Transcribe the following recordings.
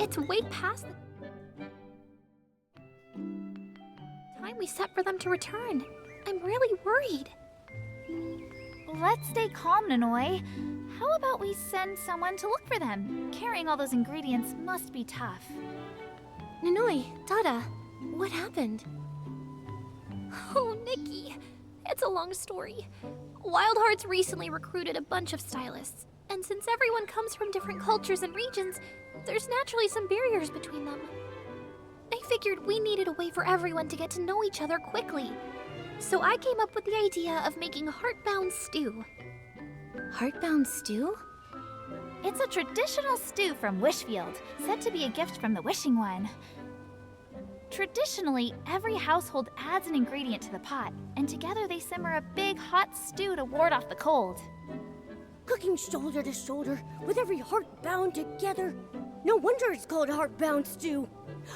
It's way past the time we set for them to return. I'm really worried. Let's stay calm, Nanoi. How about we send someone to look for them? Carrying all those ingredients must be tough. Nanoi, Dada, what happened? Oh, Nikki. It's a long story. Wild Hearts recently recruited a bunch of stylists, and since everyone comes from different cultures and regions, there's naturally some barriers between them. I figured we needed a way for everyone to get to know each other quickly. So I came up with the idea of making heartbound stew. Heartbound stew? It's a traditional stew from Wishfield, said to be a gift from the Wishing One. Traditionally, every household adds an ingredient to the pot, and together they simmer a big hot stew to ward off the cold. Cooking shoulder to shoulder, with every heart bound together. No wonder it's called heartbound stew.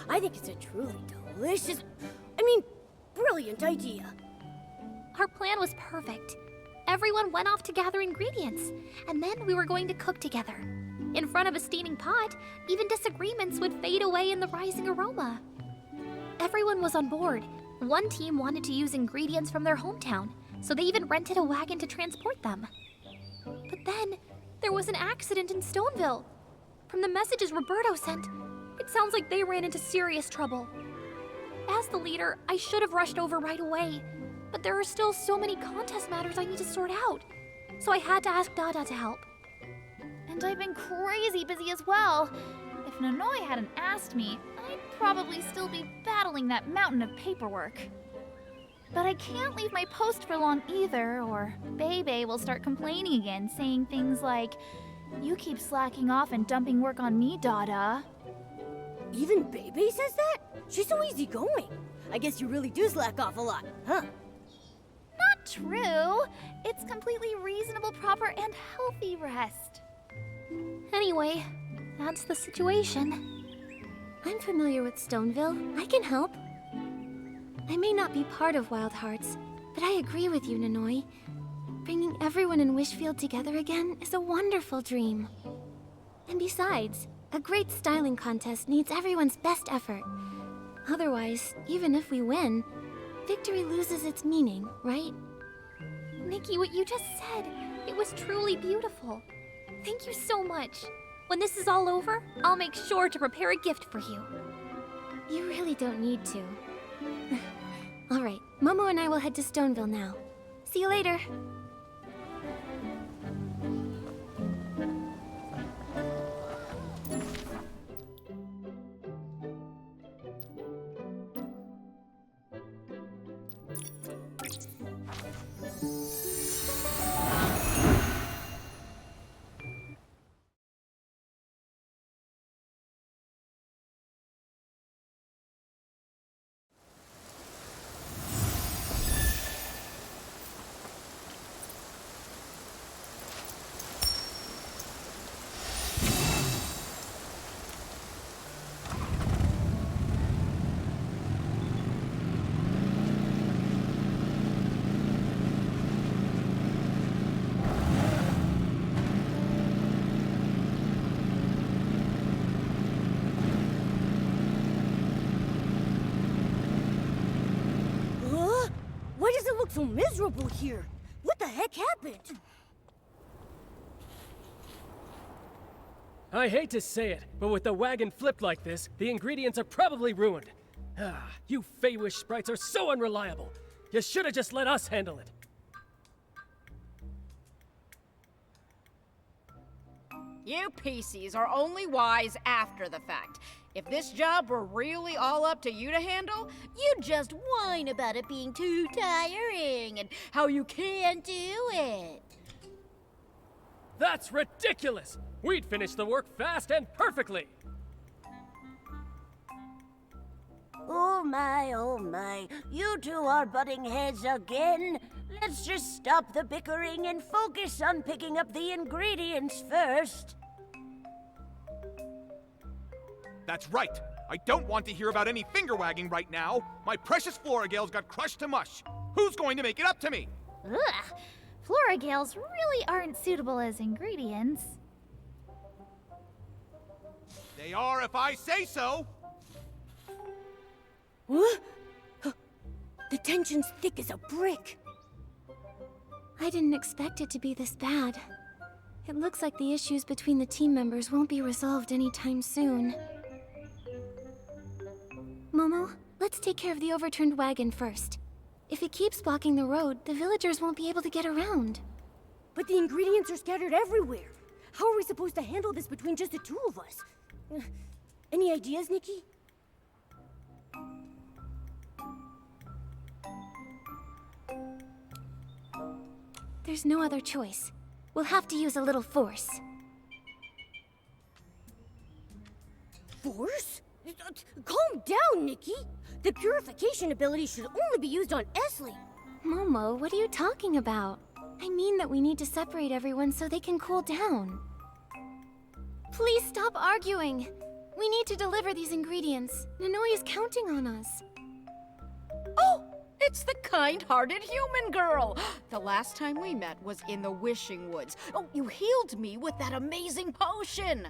I think it's a truly delicious, brilliant idea. Our plan was perfect. Everyone went off to gather ingredients, and then we were going to cook together. In front of a steaming pot, even disagreements would fade away in the rising aroma. Everyone was on board. One team wanted to use ingredients from their hometown, so they even rented a wagon to transport them. But then, there was an accident in Stoneville. From the messages Roberto sent, it sounds like they ran into serious trouble. As the leader, I should have rushed over right away, but there are still so many contest matters I need to sort out, so I had to ask Dada to help. And I've been crazy busy as well. If Nanoi hadn't asked me, I'd probably still be battling that mountain of paperwork. But I can't leave my post for long either, or Bebe will start complaining again, saying things like, "You keep slacking off and dumping work on me, Dada." Even Bebe says that? She's so easygoing. I guess you really do slack off a lot, huh? Not true. It's completely reasonable, proper, and healthy rest. Anyway, that's the situation. I'm familiar with Stoneville. I can help. I may not be part of Wild Hearts, but I agree with you, Nanoi. Bringing everyone in Wishfield together again is a wonderful dream. And besides, a great styling contest needs everyone's best effort. Otherwise, even if we win, victory loses its meaning, right? Nikki, what you just said, it was truly beautiful. Thank you so much. When this is all over, I'll make sure to prepare a gift for you. You really don't need to. All right, Momo and I will head to Stoneville now. See you later. Why does it look so miserable here? What the heck happened? I hate to say it, but with the wagon flipped like this, the ingredients are probably ruined. You Feywish sprites are so unreliable. You should have just let us handle it. You PCs are only wise after the fact. If this job were really all up to you to handle, you'd just whine about it being too tiring and how you can't do it. That's ridiculous! We'd finish the work fast and perfectly! Oh my, you two are butting heads again. Let's just stop the bickering and focus on picking up the ingredients first. That's right. I don't want to hear about any finger-wagging right now. My precious Floragales got crushed to mush. Who's going to make it up to me? Ugh. Floragales really aren't suitable as ingredients. They are if I say so! What? The tension's thick as a brick. I didn't expect it to be this bad. It looks like the issues between the team members won't be resolved anytime soon. Momo, let's take care of the overturned wagon first. If it keeps blocking the road, the villagers won't be able to get around. But the ingredients are scattered everywhere. How are we supposed to handle this between just the two of us? Any ideas, Nikki? There's no other choice. We'll have to use a little force. Force? Calm down, Nikki. The purification ability should only be used on Esley. Momo, what are you talking about? I mean that we need to separate everyone so they can cool down. Please stop arguing. We need to deliver these ingredients. Nanoi is counting on us. Oh, it's the kind-hearted human girl. The last time we met was in the Wishing Woods. Oh, you healed me with that amazing potion.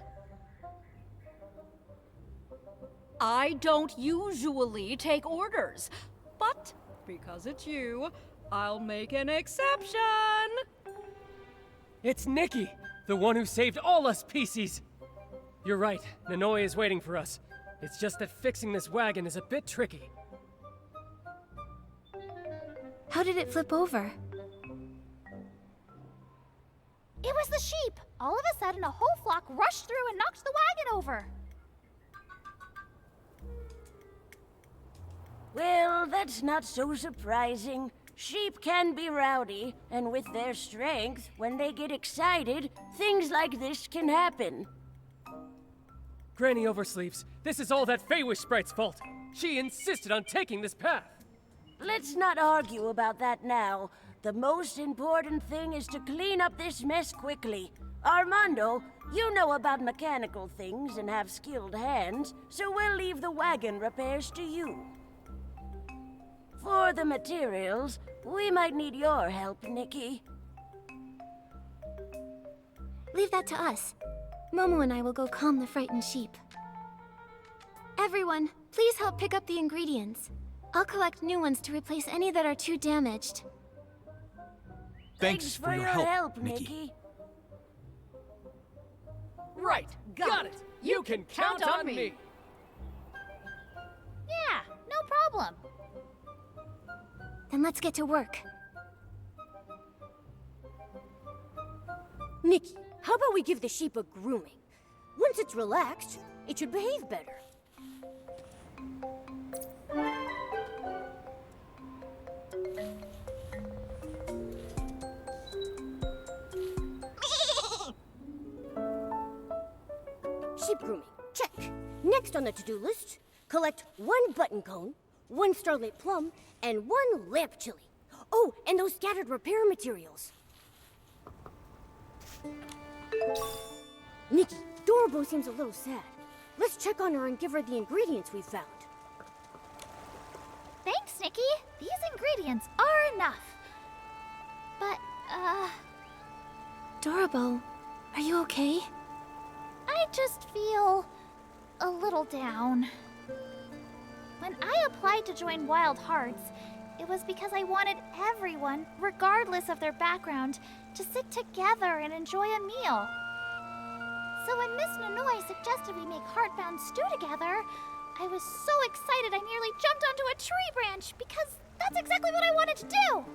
I don't usually take orders, but because it's you, I'll make an exception. It's Nikki, the one who saved all us PCs. You're right, Nanoi is waiting for us. It's just that fixing this wagon is a bit tricky. How did it flip over? It was the sheep. All of a sudden, a whole flock rushed through and knocked the wagon over. Well, that's not so surprising. Sheep can be rowdy, and with their strength, when they get excited, things like this can happen. Granny Oversleeves, this is all that Feywish Sprite's fault. She insisted on taking this path. Let's not argue about that now. The most important thing is to clean up this mess quickly. Armando, you know about mechanical things and have skilled hands, so we'll leave the wagon repairs to you. For the materials, we might need your help, Nikki. Leave that to us. Momo and I will go calm the frightened sheep. Everyone, please help pick up the ingredients. I'll collect new ones to replace any that are too damaged. Thanks for your help, Nikki. Right, got it. You can count on me. Yeah, no problem. Then let's get to work. Nikki, how about we give the sheep a grooming? Once it's relaxed, it should behave better. Sheep grooming, check. Next on the to-do list, collect 1 button cone, 1 starlit plum, and 1 lamp chili. Oh, and those scattered repair materials. Nikki, Dorobo seems a little sad. Let's check on her and give her the ingredients we found. Thanks, Nikki. These ingredients are enough. But, Dorobo, are you okay? I just feel a little down. When I applied to join Wild Hearts, it was because I wanted everyone, regardless of their background, to sit together and enjoy a meal. So when Miss Nanoi suggested we make Heartbound stew together, I was so excited I nearly jumped onto a tree branch because that's exactly what I wanted to do.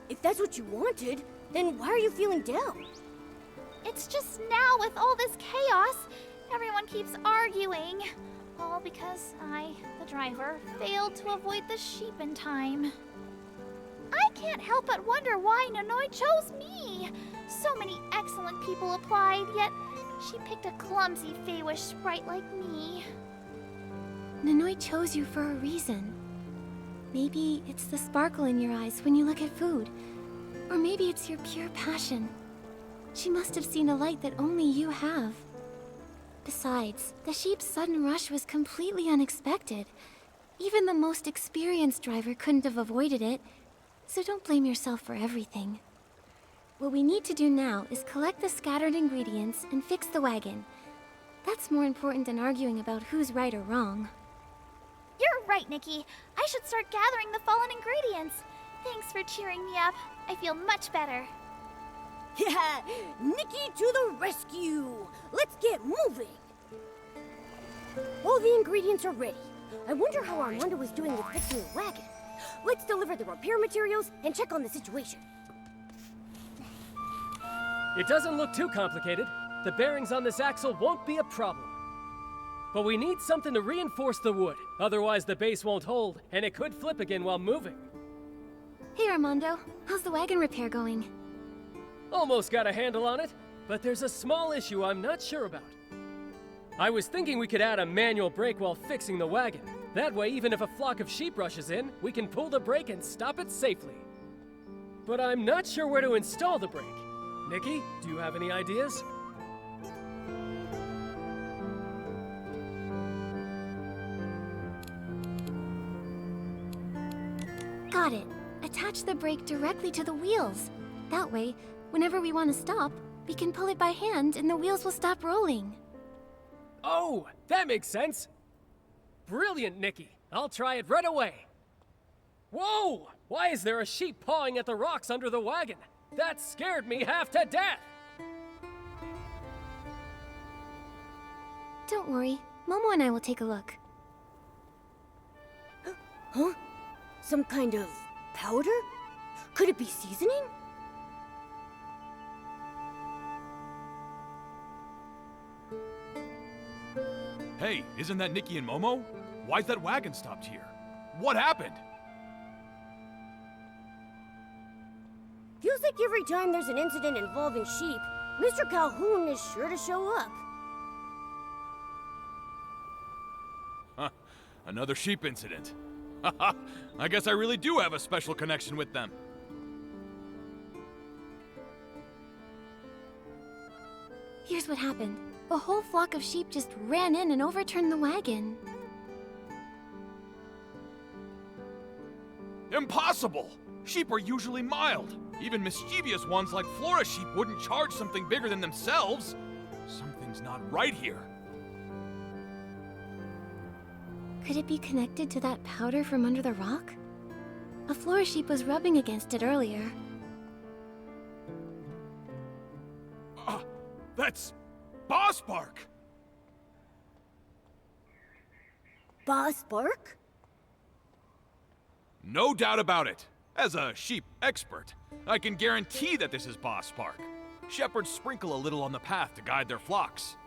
If that's what you wanted, then why are you feeling down? It's just now with all this chaos, everyone keeps arguing. All because I, the driver, failed to avoid the sheep in time. I can't help but wonder why Nanoi chose me. So many excellent people applied, yet she picked a clumsy Feywish sprite like me. Nanoi chose you for a reason. Maybe it's the sparkle in your eyes when you look at food. Or maybe it's your pure passion. She must have seen a light that only you have. Besides, the sheep's sudden rush was completely unexpected. Even the most experienced driver couldn't have avoided it, so don't blame yourself for everything. What we need to do now is collect the scattered ingredients and fix the wagon. That's more important than arguing about who's right or wrong. You're right, Nikki. I should start gathering the fallen ingredients. Thanks for cheering me up. I feel much better. Yeah, Nikki to the rescue! Let's get moving! All the ingredients are ready. I wonder how Armando is doing with fixing the wagon. Let's deliver the repair materials and check on the situation. It doesn't look too complicated. The bearings on this axle won't be a problem. But we need something to reinforce the wood. Otherwise, the base won't hold, and it could flip again while moving. Hey, Armando. How's the wagon repair going? Almost got a handle on it, but there's a small issue I'm not sure about. I was thinking we could add a manual brake while fixing the wagon. That way, even if a flock of sheep rushes in, we can pull the brake and stop it safely. But I'm not sure where to install the brake. Nikki, do you have any ideas? Got it. Attach the brake directly to the wheels. That way, whenever we want to stop, we can pull it by hand and the wheels will stop rolling. Oh, that makes sense. Brilliant, Nikki. I'll try it right away. Whoa! Why is there a sheep pawing at the rocks under the wagon? That scared me half to death! Don't worry. Momo and I will take a look. Huh? Some kind of powder? Could it be seasoning? Hey, isn't that Nikki and Momo? Why's that wagon stopped here? What happened? Feels like every time there's an incident involving sheep, Mr. Calhoun is sure to show up. Huh, another sheep incident. Haha, I guess I really do have a special connection with them. Here's what happened. A whole flock of sheep just ran in and overturned the wagon. Impossible! Sheep are usually mild. Even mischievous ones like Flora sheep wouldn't charge something bigger than themselves. Something's not right here. Could it be connected to that powder from under the rock? A Flora sheep was rubbing against it earlier. That's Boss Bark! Boss Bark? No doubt about it. As a sheep expert, I can guarantee that this is Boss Bark. Shepherds sprinkle a little on the path to guide their flocks.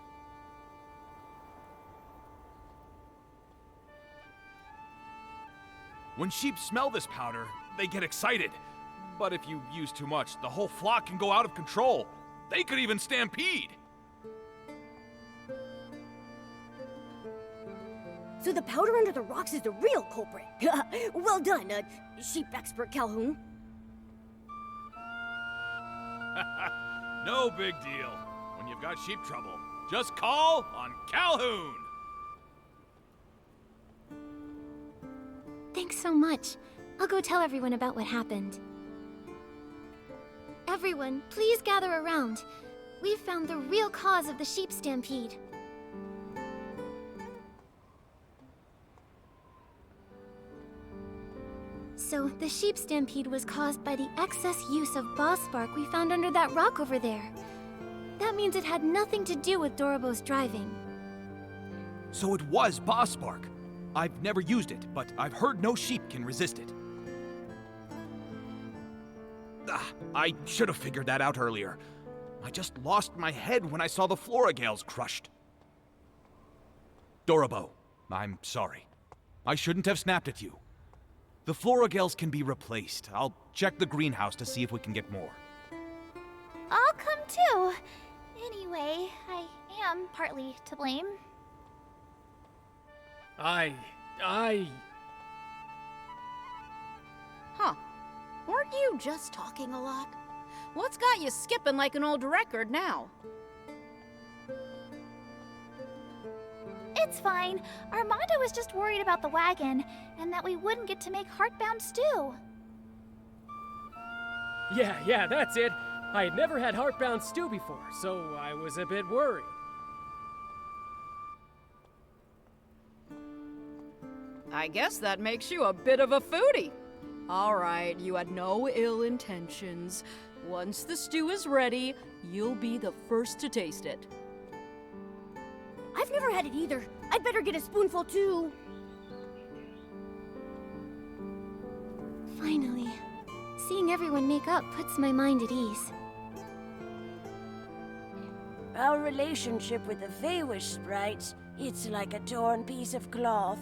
When sheep smell this powder, they get excited. But if you use too much, the whole flock can go out of control. They could even stampede. So the powder under the rocks is the real culprit. Well done, sheep expert Calhoun. No big deal. When you've got sheep trouble, just call on Calhoun. Thanks so much. I'll go tell everyone about what happened. Everyone, please gather around. We've found the real cause of the sheep stampede. So, the sheep stampede was caused by the excess use of boss bark we found under that rock over there. That means it had nothing to do with Dorobo's driving. So it was Boss Bark. I've never used it, but I've heard no sheep can resist it. I should have figured that out earlier. I just lost my head when I saw the Floragales crushed. Dorobo, I'm sorry. I shouldn't have snapped at you. The Floragales can be replaced. I'll check the greenhouse to see if we can get more. I'll come too. Anyway, I am partly to blame. Huh. Weren't you just talking a lot? What's got you skipping like an old record now? It's fine. Armando was just worried about the wagon, and that we wouldn't get to make heartbound stew. Yeah, that's it. I had never had heartbound stew before, so I was a bit worried. I guess that makes you a bit of a foodie. All right, you had no ill intentions. Once the stew is ready, you'll be the first to taste it. I've never had it either. I'd better get a spoonful too. Finally. Seeing everyone make up puts my mind at ease. Our relationship with the Feywish sprites, it's like a torn piece of cloth.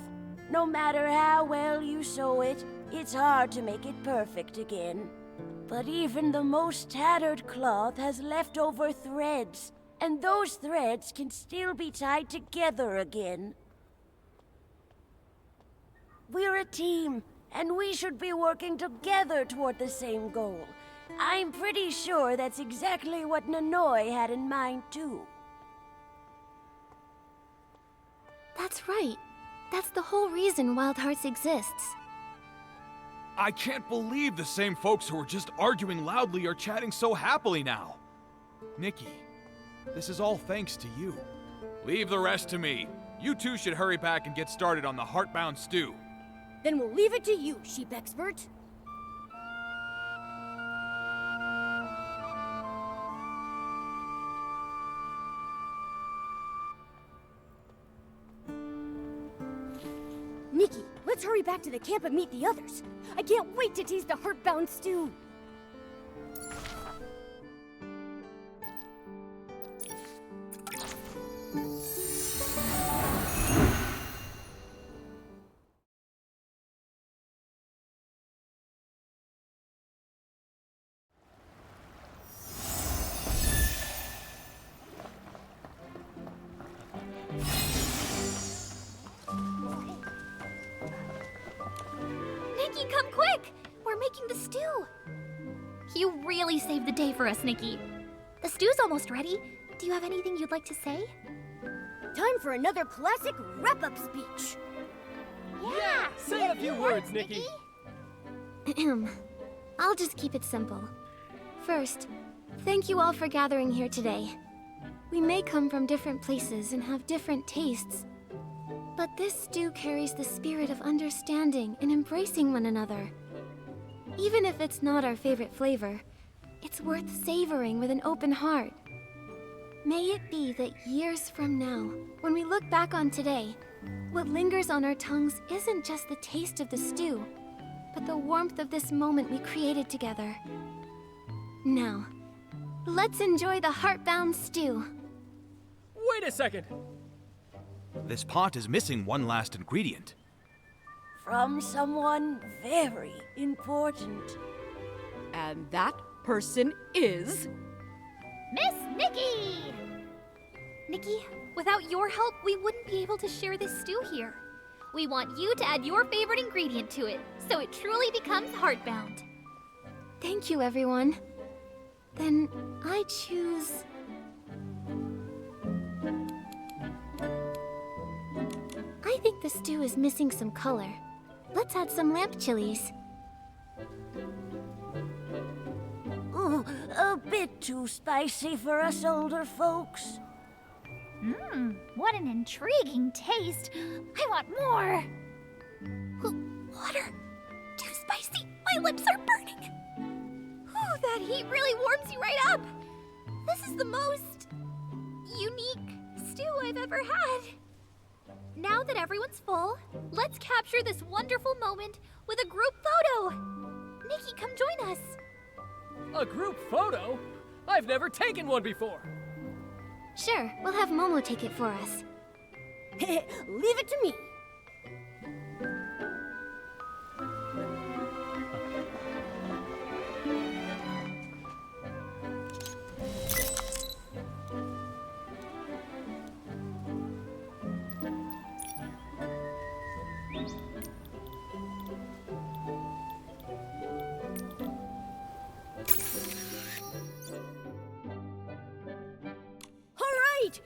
No matter how well you sew it, it's hard to make it perfect again. But even the most tattered cloth has leftover threads, and those threads can still be tied together again. We're a team, and we should be working together toward the same goal. I'm pretty sure that's exactly what Nanoi had in mind, too. That's right. That's the whole reason Wild Hearts exists. I can't believe the same folks who were just arguing loudly are chatting so happily now. Nikki, this is all thanks to you. Leave the rest to me. You two should hurry back and get started on the heartbound stew. Then we'll leave it to you, sheep expert. Nikki, let's hurry back to the camp and meet the others. I can't wait to taste the heartbound stew. Nikki, come quick! We're making the stew. You really saved the day for us, Nikki. The stew's almost ready. Do you have anything you'd like to say? Time for another classic wrap-up speech. Yeah! Say a few words, Nikki! Ahem. I'll just keep it simple. First, thank you all for gathering here today. We may come from different places and have different tastes, but this stew carries the spirit of understanding and embracing one another. Even if it's not our favorite flavor, it's worth savoring with an open heart. May it be that years from now, when we look back on today, what lingers on our tongues isn't just the taste of the stew, but the warmth of this moment we created together. Now, let's enjoy the heartbound stew. Wait a second! This pot is missing one last ingredient. From someone very important. And that person is... Miss Nikki! Nikki, without your help, we wouldn't be able to share this stew here. We want you to add your favorite ingredient to it, so it truly becomes heartbound. Thank you, everyone. Then I choose... I think the stew is missing some color. Let's add some lamp chilies. Ooh, a bit too spicy for us older folks. What an intriguing taste. I want more. Water! Too spicy! My lips are burning! Ooh, that heat really warms you right up. This is the most unique stew I've ever had. Now that everyone's full, let's capture this wonderful moment with a group photo. Nikki, come join us. A group photo? I've never taken one before! Sure, we'll have Momo take it for us. Leave it to me.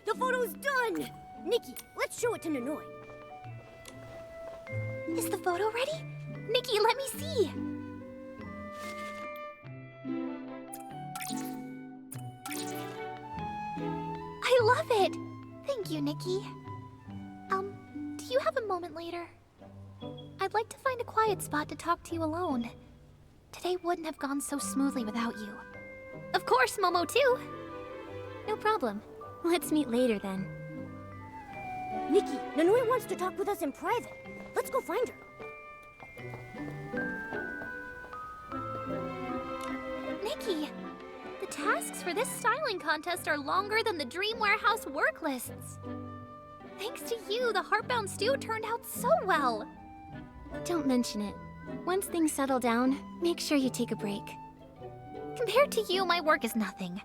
The photo's done! Nikki, let's show it to Nanoi. Is the photo ready? Nikki, let me see. I love it. Thank you, Nikki. Do you have a moment later? I'd like to find a quiet spot to talk to you alone. Today wouldn't have gone so smoothly without you. Of course, Momo too! No problem. Let's meet later then. Nikki, Nanui wants to talk with us in private. Let's go find her. Nikki, the tasks for this styling contest are longer than the Dream Warehouse work lists. Thanks to you, the Heartbound Stew turned out so well. Don't mention it. Once things settle down, make sure you take a break. Compared to you, my work is nothing.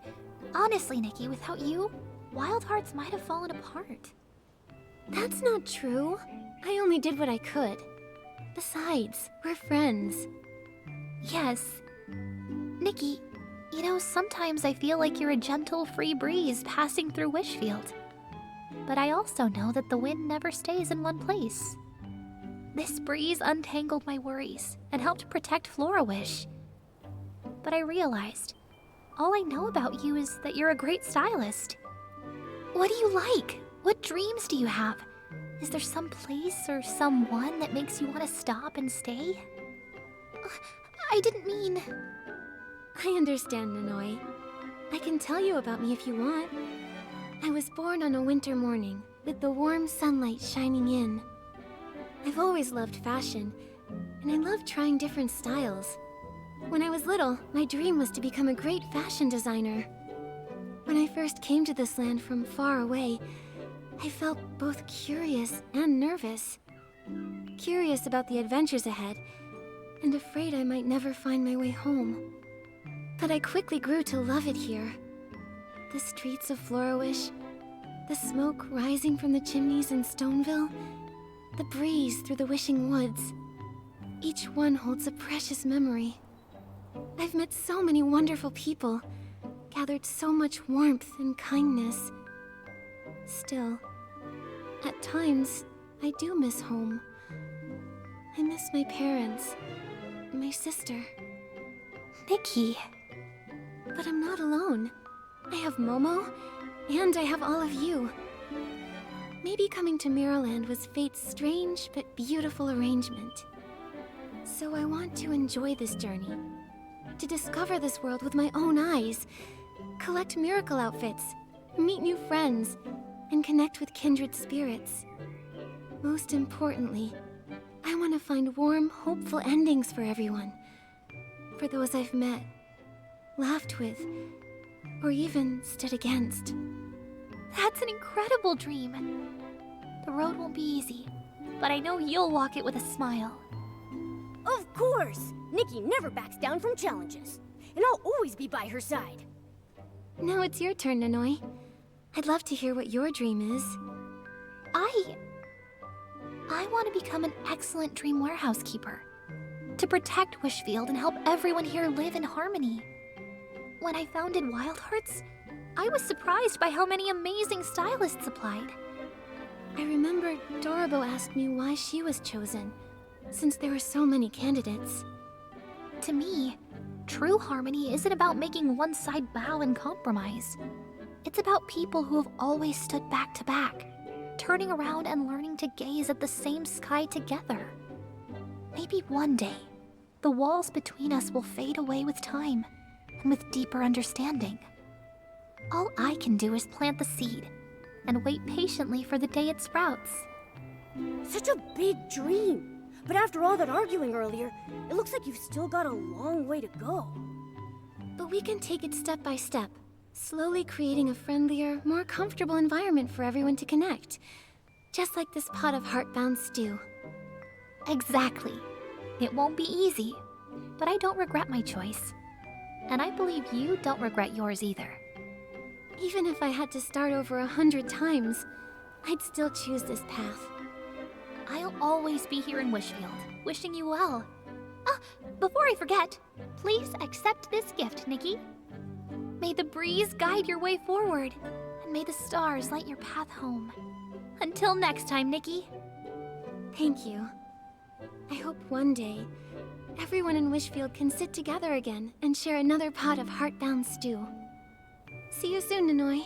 Honestly, Nikki, without you, Wild Hearts might have fallen apart. That's not true. I only did what I could. Besides, we're friends. Yes. Nikki, you know, sometimes I feel like you're a gentle, free breeze passing through Wishfield. But I also know that the wind never stays in one place. This breeze untangled my worries and helped protect Florawish. But I realized, all I know about you is that you're a great stylist. What do you like? What dreams do you have? Is there some place or someone that makes you want to stop and stay? I didn't mean... I understand, Nanoi. I can tell you about me if you want. I was born on a winter morning, with the warm sunlight shining in. I've always loved fashion, and I love trying different styles. When I was little, my dream was to become a great fashion designer. When I first came to this land from far away, I felt both curious and nervous. Curious about the adventures ahead, and afraid I might never find my way home. But I quickly grew to love it here. The streets of Florawish, the smoke rising from the chimneys in Stoneville, the breeze through the Wishing Woods. Each one holds a precious memory. I've met so many wonderful people, gathered so much warmth and kindness. Still, at times, I do miss home. I miss my parents, my sister. Nikki. But I'm not alone. I have Momo, and I have all of you. Maybe coming to Mirrorland was fate's strange but beautiful arrangement. So I want to enjoy this journey, to discover this world with my own eyes, collect miracle outfits, meet new friends, and connect with kindred spirits. Most importantly, I want to find warm, hopeful endings for everyone. For those I've met, laughed with, or even stood against. That's an incredible dream. The road won't be easy, but I know you'll walk it with a smile. Of course! Nikki never backs down from challenges. And I'll always be by her side. Now it's your turn, Nanoi. I'd love to hear what your dream is. I want to become an excellent Dream Warehouse keeper. To protect Wishfield and help everyone here live in harmony. When I founded Wild Hearts, I was surprised by how many amazing stylists applied. I remember Dorobo asked me why she was chosen, since there were so many candidates. To me, true harmony isn't about making one side bow and compromise. It's about people who have always stood back to back, turning around and learning to gaze at the same sky together. Maybe one day, the walls between us will fade away with time, and with deeper understanding. All I can do is plant the seed, and wait patiently for the day it sprouts. Such a big dream. But after all that arguing earlier, it looks like you've still got a long way to go. But we can take it step by step, slowly creating a friendlier, more comfortable environment for everyone to connect. Just like this pot of heartbound stew. Exactly. It won't be easy, but I don't regret my choice. And I believe you don't regret yours either. Even if I had to start over 100 times, I'd still choose this path. I'll always be here in Wishfield, wishing you well. Before I forget, please accept this gift, Nikki. May the breeze guide your way forward, and may the stars light your path home. Until next time, Nikki. Thank you. I hope one day, everyone in Wishfield can sit together again and share another pot of heartbound stew. See you soon, Nanoi.